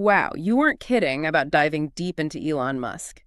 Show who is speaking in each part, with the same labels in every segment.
Speaker 1: Wow, you weren't kidding about diving deep into Elon Musk.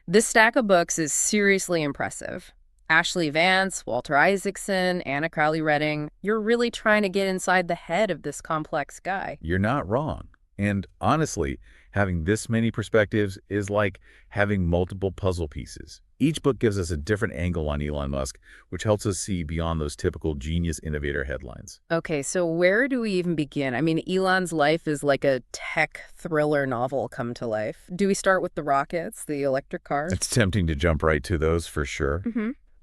Speaker 1: This stack of books is seriously impressive. Ashley Vance, Walter Isaacson, Anna Crowley Redding. You're really trying to get inside the head of this complex guy.
Speaker 2: You're not wrong. And honestly, having this many perspectives is like having multiple puzzle pieces. Each book gives us a different angle on Elon Musk, which helps us see beyond those typical genius innovator headlines.
Speaker 1: Okay, so where do we even begin? I mean, Elon's life is like a tech thriller novel come to life. Do we start with the rockets, the electric cars?
Speaker 2: It's tempting to jump right to those for sure.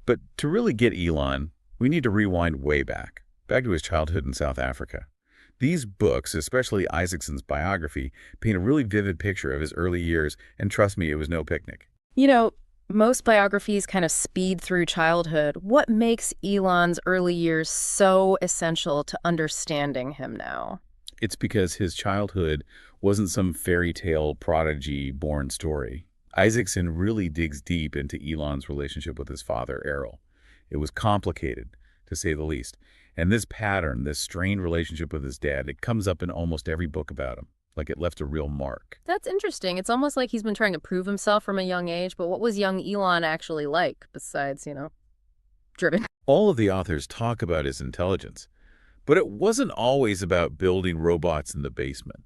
Speaker 2: But to really get Elon, we need to rewind way back to his childhood in South Africa. These books, especially Isaacson's biography, paint a really vivid picture of his early years, and trust me, it was no picnic.
Speaker 1: You know, most biographies kind of speed through childhood. What makes Elon's early years so essential to understanding him now?
Speaker 2: It's because his childhood wasn't some fairy tale prodigy-born story. Isaacson really digs deep into Elon's relationship with his father, Errol. It was complicated, to say the least. And this pattern, this strained relationship with his dad, it comes up in almost every book about him, like it left a real mark.
Speaker 1: That's interesting. It's almost like he's been trying to prove himself from a young age, but what was young Elon actually like besides, driven?
Speaker 2: All of the authors talk about his intelligence, but it wasn't always about building robots in the basement.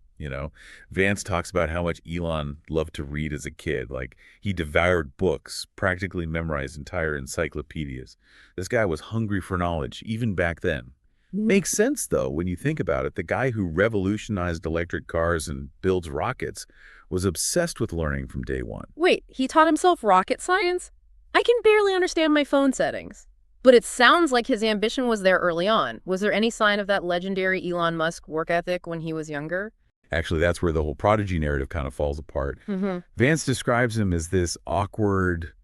Speaker 2: Vance talks about how much Elon loved to read as a kid. Like, he devoured books, practically memorized entire encyclopedias. This guy was hungry for knowledge, even back then. Makes sense, though, when you think about it. The guy who revolutionized electric cars and builds rockets was obsessed with learning from day one.
Speaker 1: Wait, he taught himself rocket science? I can barely understand my phone settings. But it sounds like his ambition was there early on. Was there any sign of that legendary Elon Musk work ethic when he was younger?
Speaker 2: Actually, that's where the whole prodigy narrative kind of falls apart. Vance describes him as this awkward,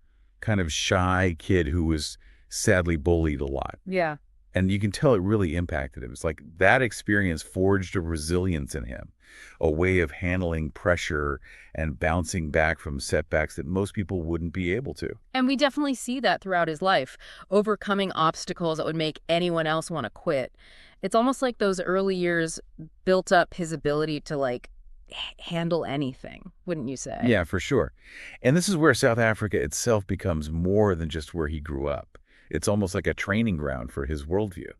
Speaker 2: kind of shy kid who was sadly bullied a lot.
Speaker 1: Yeah.
Speaker 2: And you can tell it really impacted him. It's like that experience forged a resilience in him, a way of handling pressure and bouncing back from setbacks that most people wouldn't be able to.
Speaker 1: And we definitely see that throughout his life, overcoming obstacles that would make anyone else want to quit. It's almost like those early years built up his ability to, handle anything, wouldn't you say?
Speaker 2: Yeah, for sure. And this is where South Africa itself becomes more than just where he grew up. It's almost like a training ground for his worldview.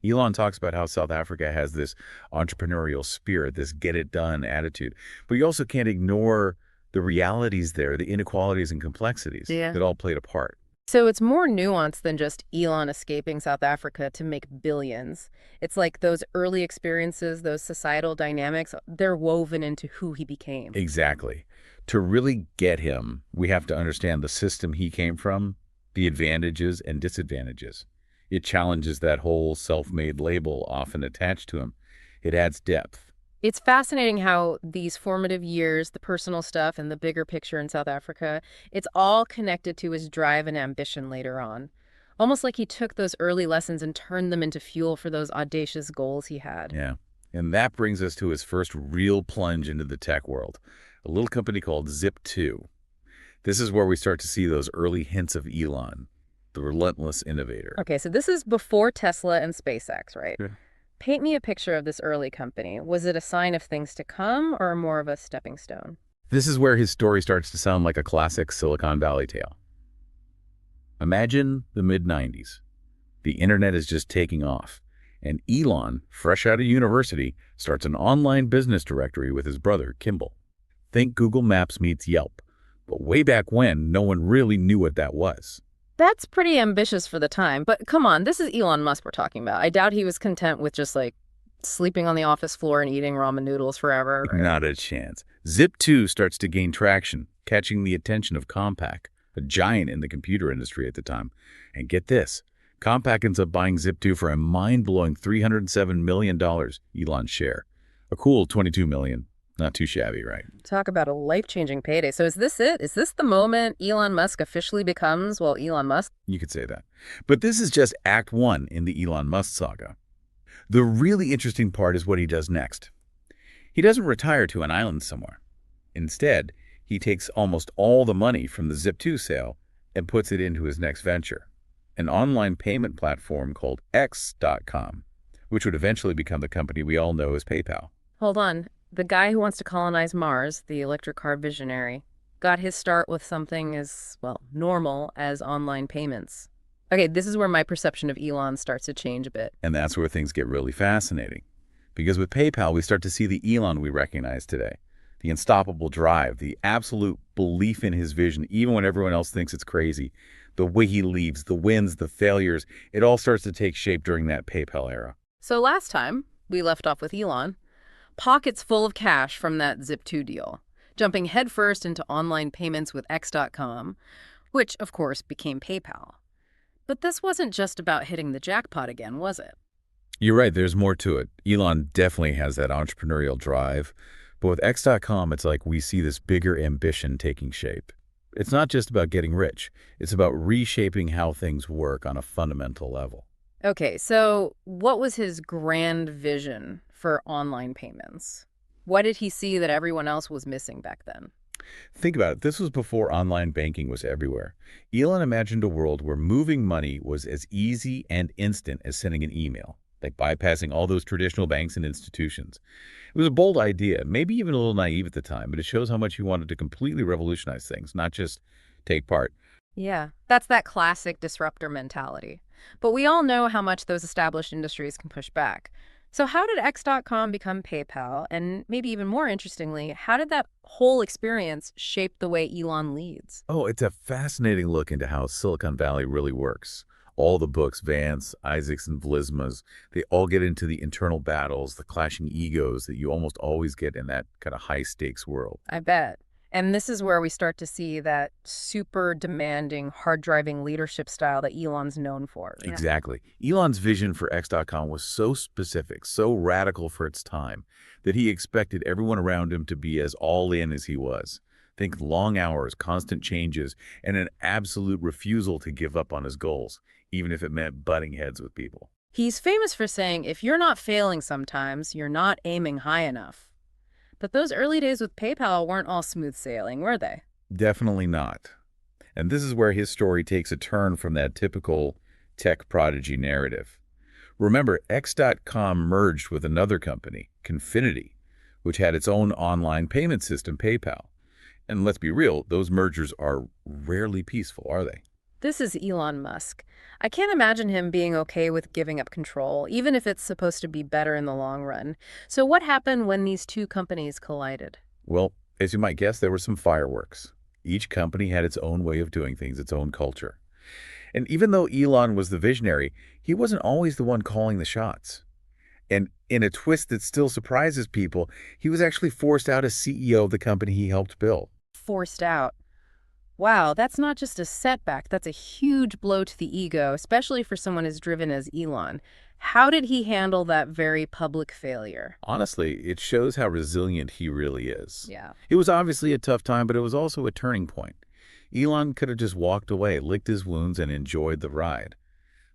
Speaker 2: Elon talks about how South Africa has this entrepreneurial spirit, this get-it-done attitude. But you also can't ignore the realities there, the inequalities and complexities that all played a part.
Speaker 1: So it's more nuanced than just Elon escaping South Africa to make billions. It's like those early experiences, those societal dynamics, they're woven into who he became.
Speaker 2: Exactly. To really get him, we have to understand the system he came from, the advantages and disadvantages. It challenges that whole self-made label often attached to him. It adds depth.
Speaker 1: It's fascinating how these formative years, the personal stuff and the bigger picture in South Africa, it's all connected to his drive and ambition later on. Almost like he took those early lessons and turned them into fuel for those audacious goals he had.
Speaker 2: Yeah. And that brings us to his first real plunge into the tech world, a little company called Zip2. This is where we start to see those early hints of Elon, the relentless innovator.
Speaker 1: Okay, so this is before Tesla and SpaceX, right?
Speaker 2: Yeah.
Speaker 1: Paint me a picture of this early company. Was it a sign of things to come or more of a stepping stone?
Speaker 2: This is where his story starts to sound like a classic Silicon Valley tale. Imagine the mid-90s. The internet is just taking off, and Elon, fresh out of university, starts an online business directory with his brother, Kimball. Think Google Maps meets Yelp, but way back when, no one really knew what that was.
Speaker 1: That's pretty ambitious for the time, but come on, this is Elon Musk we're talking about. I doubt he was content with just sleeping on the office floor and eating ramen noodles forever. Right?
Speaker 2: Not a chance. Zip2 starts to gain traction, catching the attention of Compaq, a giant in the computer industry at the time. And get this, Compaq ends up buying Zip2 for a mind-blowing $307 million Elon's share. A cool $22 million. Not too shabby, right?
Speaker 1: Talk about a life-changing payday. So is this it? Is this the moment Elon Musk officially becomes, Elon Musk?
Speaker 2: You could say that. But this is just Act 1 in the Elon Musk saga. The really interesting part is what he does next. He doesn't retire to an island somewhere. Instead, he takes almost all the money from the Zip2 sale and puts it into his next venture, an online payment platform called X.com, which would eventually become the company we all know as PayPal.
Speaker 1: Hold on. The guy who wants to colonize Mars, the electric car visionary, got his start with something as, well, normal as online payments. Okay, this is where my perception of Elon starts to change a bit.
Speaker 2: And that's where things get really fascinating. Because with PayPal, we start to see the Elon we recognize today. The unstoppable drive, the absolute belief in his vision, even when everyone else thinks it's crazy. The way he leads, the wins, the failures, it all starts to take shape during that PayPal era.
Speaker 1: So last time, we left off with Elon, pockets full of cash from that Zip2 deal, jumping headfirst into online payments with X.com, which, of course, became PayPal. But this wasn't just about hitting the jackpot again, was it?
Speaker 2: You're right, there's more to it. Elon definitely has that entrepreneurial drive. But with X.com, it's like we see this bigger ambition taking shape. It's not just about getting rich. It's about reshaping how things work on a fundamental level.
Speaker 1: Okay, so what was his grand vision for online payments? What did he see that everyone else was missing back then?
Speaker 2: Think about it. This was before online banking was everywhere. Elon imagined a world where moving money was as easy and instant as sending an email, like bypassing all those traditional banks and institutions. It was a bold idea, maybe even a little naive at the time, but it shows how much he wanted to completely revolutionize things, not just take part.
Speaker 1: Yeah, that's that classic disruptor mentality. But we all know how much those established industries can push back. So how did X.com become PayPal? And maybe even more interestingly, how did that whole experience shape the way Elon leads?
Speaker 2: Oh, it's a fascinating look into how Silicon Valley really works. All the books, Vance, Isaacs, and Vlisma's, they all get into the internal battles, the clashing egos that you almost always get in that kind of high-stakes world.
Speaker 1: I bet. And this is where we start to see that super demanding, hard-driving leadership style that Elon's known for. Yeah.
Speaker 2: Exactly. Elon's vision for X.com was so specific, so radical for its time, that he expected everyone around him to be as all in as he was. Think long hours, constant changes, and an absolute refusal to give up on his goals, even if it meant butting heads with people.
Speaker 1: He's famous for saying, if you're not failing sometimes, you're not aiming high enough. But those early days with PayPal weren't all smooth sailing, were they?
Speaker 2: Definitely not. And this is where his story takes a turn from that typical tech prodigy narrative. Remember, X.com merged with another company, Confinity, which had its own online payment system, PayPal. And let's be real, those mergers are rarely peaceful, are they?
Speaker 1: This is Elon Musk. I can't imagine him being okay with giving up control, even if it's supposed to be better in the long run. So what happened when these two companies collided?
Speaker 2: Well, as you might guess, there were some fireworks. Each company had its own way of doing things, its own culture. And even though Elon was the visionary, he wasn't always the one calling the shots. And in a twist that still surprises people, he was actually forced out as CEO of the company he helped build.
Speaker 1: Forced out. Wow, that's not just a setback, that's a huge blow to the ego, especially for someone as driven as Elon. How did he handle that very public failure?
Speaker 2: Honestly, it shows how resilient he really is.
Speaker 1: Yeah.
Speaker 2: It was obviously a tough time, but it was also a turning point. Elon could have just walked away, licked his wounds, and enjoyed the ride.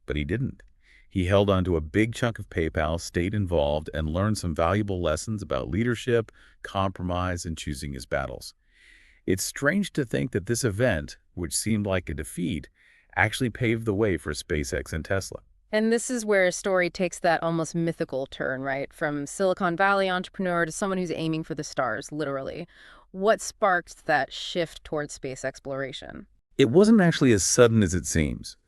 Speaker 2: But he didn't. He held on to a big chunk of PayPal, stayed involved, and learned some valuable lessons about leadership, compromise, and choosing his battles. It's strange to think that this event, which seemed like a defeat, actually paved the way for SpaceX and Tesla.
Speaker 1: And this is where a story takes that almost mythical turn, right? From Silicon Valley entrepreneur to someone who's aiming for the stars, literally. What sparked that shift towards space exploration?
Speaker 2: It wasn't actually as sudden as it seems.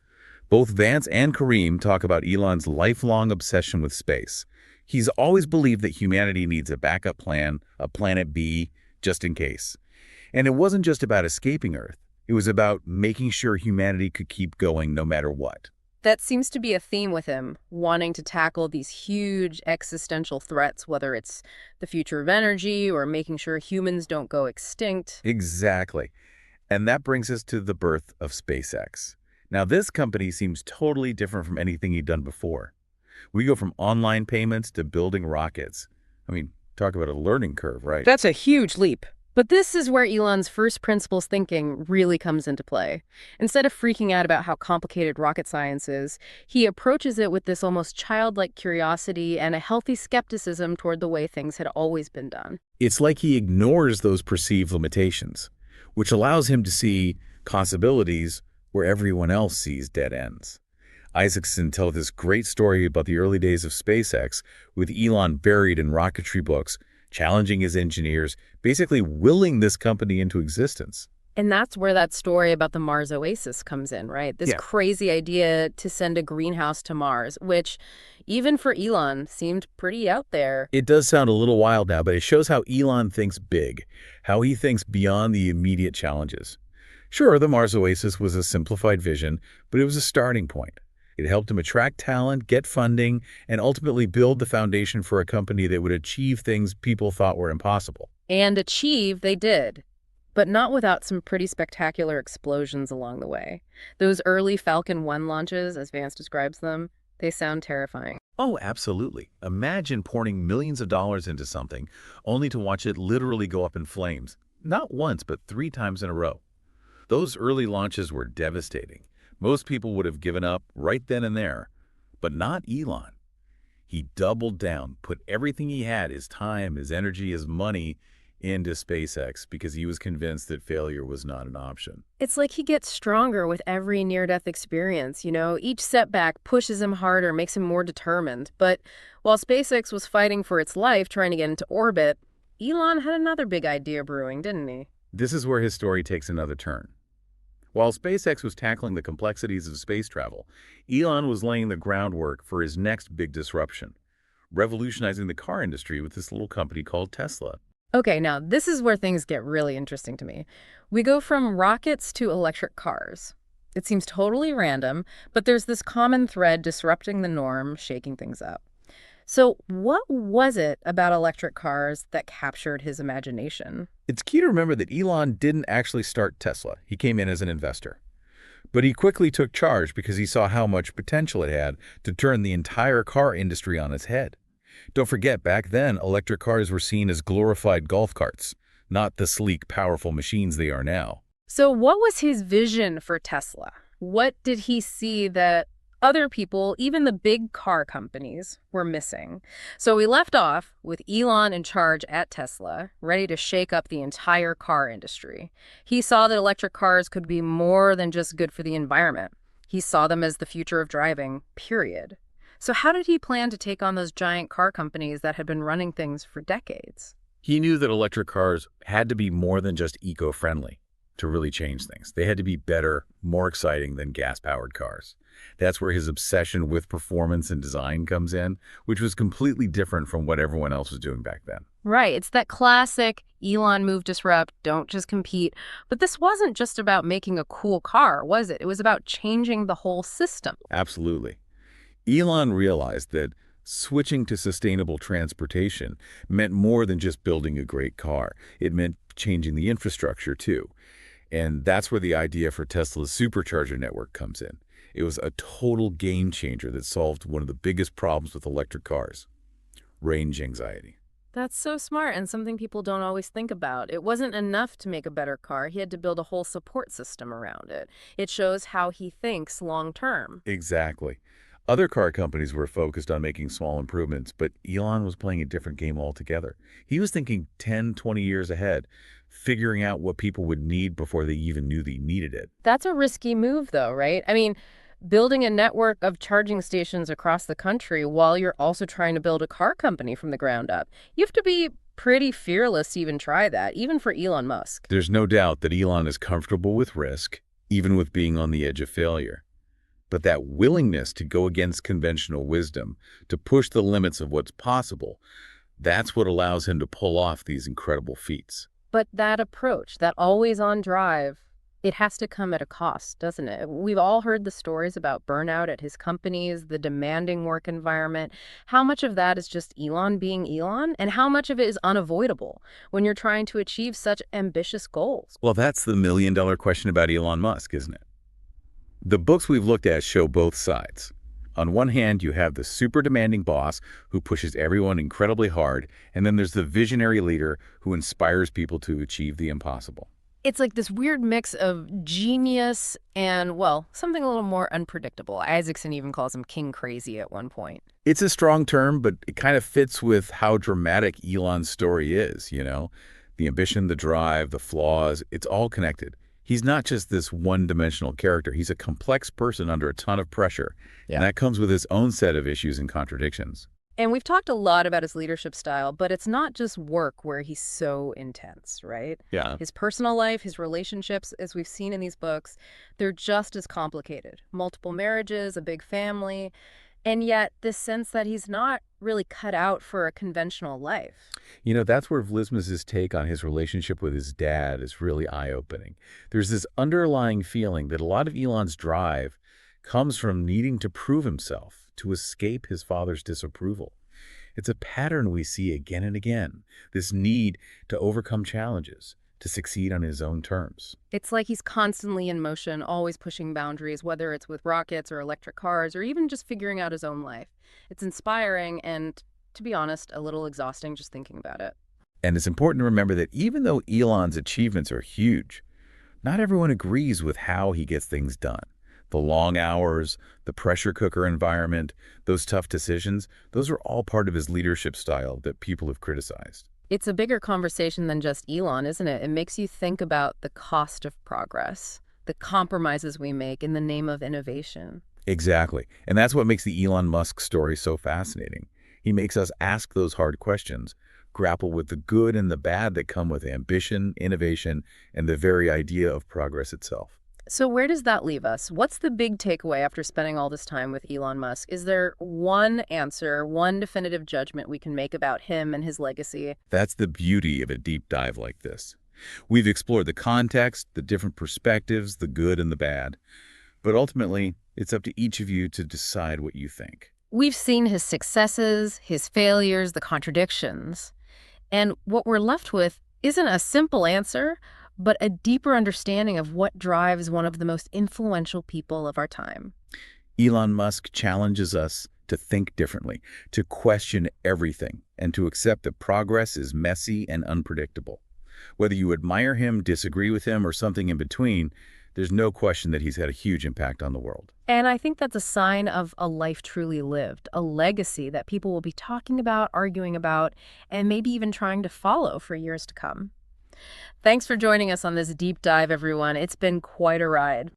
Speaker 2: Both Vance and Kareem talk about Elon's lifelong obsession with space. He's always believed that humanity needs a backup plan, a planet B, just in case. And it wasn't just about escaping Earth. It was about making sure humanity could keep going no matter what.
Speaker 1: That seems to be a theme with him, wanting to tackle these huge existential threats, whether it's the future of energy or making sure humans don't go extinct.
Speaker 2: Exactly. And that brings us to the birth of SpaceX. Now, this company seems totally different from anything he'd done before. We go from online payments to building rockets. I mean, talk about a learning curve, right?
Speaker 1: That's a huge leap. But this is where Elon's first principles thinking really comes into play. Instead of freaking out about how complicated rocket science is, he approaches it with this almost childlike curiosity and a healthy skepticism toward the way things had always been done.
Speaker 2: It's like he ignores those perceived limitations, which allows him to see possibilities where everyone else sees dead ends. Isaacson tells this great story about the early days of SpaceX, with Elon buried in rocketry books, challenging his engineers, basically willing this company into existence.
Speaker 1: And that's where that story about the Mars Oasis comes in, right? This
Speaker 2: Yeah.
Speaker 1: crazy idea to send a greenhouse to Mars, which even for Elon seemed pretty out there.
Speaker 2: It does sound a little wild now, but it shows how Elon thinks big, how he thinks beyond the immediate challenges. Sure, the Mars Oasis was a simplified vision, but it was a starting point. It helped him attract talent, get funding, and ultimately build the foundation for a company that would achieve things people thought were impossible.
Speaker 1: And achieve they did, but not without some pretty spectacular explosions along the way. Those early Falcon 1 launches, as Vance describes them, they sound terrifying.
Speaker 2: Oh, absolutely. Imagine pouring millions of dollars into something only to watch it literally go up in flames. Not once, but 3 times in a row. Those early launches were devastating. Most people would have given up right then and there, but not Elon. He doubled down, put everything he had, his time, his energy, his money, into SpaceX because he was convinced that failure was not an option.
Speaker 1: It's like he gets stronger with every near-death experience, you know? Each setback pushes him harder, makes him more determined. But while SpaceX was fighting for its life, trying to get into orbit, Elon had another big idea brewing, didn't he?
Speaker 2: This is where his story takes another turn. While SpaceX was tackling the complexities of space travel, Elon was laying the groundwork for his next big disruption, revolutionizing the car industry with this little company called Tesla.
Speaker 1: Okay, now this is where things get really interesting to me. We go from rockets to electric cars. It seems totally random, but there's this common thread disrupting the norm, shaking things up. So what was it about electric cars that captured his imagination?
Speaker 2: It's key to remember that Elon didn't actually start Tesla. He came in as an investor. But he quickly took charge because he saw how much potential it had to turn the entire car industry on its head. Don't forget, back then, electric cars were seen as glorified golf carts, not the sleek, powerful machines they are now.
Speaker 1: So what was his vision for Tesla? What did he see that other people, even the big car companies, were missing? So we left off with Elon in charge at Tesla, ready to shake up the entire car industry. He saw that electric cars could be more than just good for the environment. He saw them as the future of driving, period. So how did he plan to take on those giant car companies that had been running things for decades?
Speaker 2: He knew that electric cars had to be more than just eco-friendly to really change things. They had to be better, more exciting than gas-powered cars. That's where his obsession with performance and design comes in, which was completely different from what everyone else was doing back then.
Speaker 1: Right. It's that classic Elon move, disrupt, don't just compete. But this wasn't just about making a cool car, was it? It was about changing the whole system.
Speaker 2: Absolutely. Elon realized that switching to sustainable transportation meant more than just building a great car. It meant changing the infrastructure, too. And that's where the idea for Tesla's supercharger network comes in. It was a total game changer that solved one of the biggest problems with electric cars: range anxiety.
Speaker 1: That's so smart and something people don't always think about. It wasn't enough to make a better car. He had to build a whole support system around it. It shows how he thinks long term.
Speaker 2: Exactly. Other car companies were focused on making small improvements, but Elon was playing a different game altogether. He was thinking 10, 20 years ahead, figuring out what people would need before they even knew they needed it.
Speaker 1: That's a risky move, though, right? I mean, building a network of charging stations across the country while you're also trying to build a car company from the ground up. You have to be pretty fearless to even try that, even for Elon Musk.
Speaker 2: There's no doubt that Elon is comfortable with risk, even with being on the edge of failure. But that willingness to go against conventional wisdom, to push the limits of what's possible, that's what allows him to pull off these incredible feats.
Speaker 1: But that approach, that always-on drive, it has to come at a cost, doesn't it? We've all heard the stories about burnout at his companies, the demanding work environment. How much of that is just Elon being Elon, and how much of it is unavoidable when you're trying to achieve such ambitious goals?
Speaker 2: Well, that's the million-dollar question about Elon Musk, isn't it? The books we've looked at show both sides. On one hand, you have the super demanding boss who pushes everyone incredibly hard, and then there's the visionary leader who inspires people to achieve the impossible.
Speaker 1: It's like this weird mix of genius and, well, something a little more unpredictable. Isaacson even calls him king crazy at one point.
Speaker 2: It's a strong term, but it kind of fits with how dramatic Elon's story is, you know? The ambition, the drive, the flaws, it's all connected. He's not just this one-dimensional character. He's a complex person under a ton of pressure.
Speaker 1: Yeah.
Speaker 2: And that comes with his own set of issues and contradictions.
Speaker 1: And we've talked a lot about his leadership style, but it's not just work where he's so intense, right?
Speaker 2: Yeah.
Speaker 1: His personal life, his relationships, as we've seen in these books, they're just as complicated. Multiple marriages, a big family, and yet this sense that he's not really cut out for a conventional life.
Speaker 2: That's where Vlismas's take on his relationship with his dad is really eye-opening. There's this underlying feeling that a lot of Elon's drive comes from needing to prove himself, to escape his father's disapproval. It's a pattern we see again and again, this need to overcome challenges, to succeed on his own terms.
Speaker 1: It's like he's constantly in motion, always pushing boundaries, whether it's with rockets or electric cars or even just figuring out his own life. It's inspiring and, to be honest, a little exhausting just thinking about it.
Speaker 2: And it's important to remember that even though Elon's achievements are huge, not everyone agrees with how he gets things done. The long hours, the pressure cooker environment, those tough decisions, those are all part of his leadership style that people have criticized.
Speaker 1: It's a bigger conversation than just Elon, isn't it? It makes you think about the cost of progress, the compromises we make in the name of innovation.
Speaker 2: Exactly. And that's what makes the Elon Musk story so fascinating. He makes us ask those hard questions, grapple with the good and the bad that come with ambition, innovation, and the very idea of progress itself.
Speaker 1: So where does that leave us? What's the big takeaway after spending all this time with Elon Musk? Is there one answer, one definitive judgment we can make about him and his legacy?
Speaker 2: That's the beauty of a deep dive like this. We've explored the context, the different perspectives, the good and the bad. But ultimately, it's up to each of you to decide what you think.
Speaker 1: We've seen his successes, his failures, the contradictions. And what we're left with isn't a simple answer, but a deeper understanding of what drives one of the most influential people of our time.
Speaker 2: Elon Musk challenges us to think differently, to question everything, and to accept that progress is messy and unpredictable. Whether you admire him, disagree with him, or something in between, there's no question that he's had a huge impact on the world.
Speaker 1: And I think that's a sign of a life truly lived, a legacy that people will be talking about, arguing about, and maybe even trying to follow for years to come. Thanks for joining us on this deep dive, everyone. It's been quite a ride.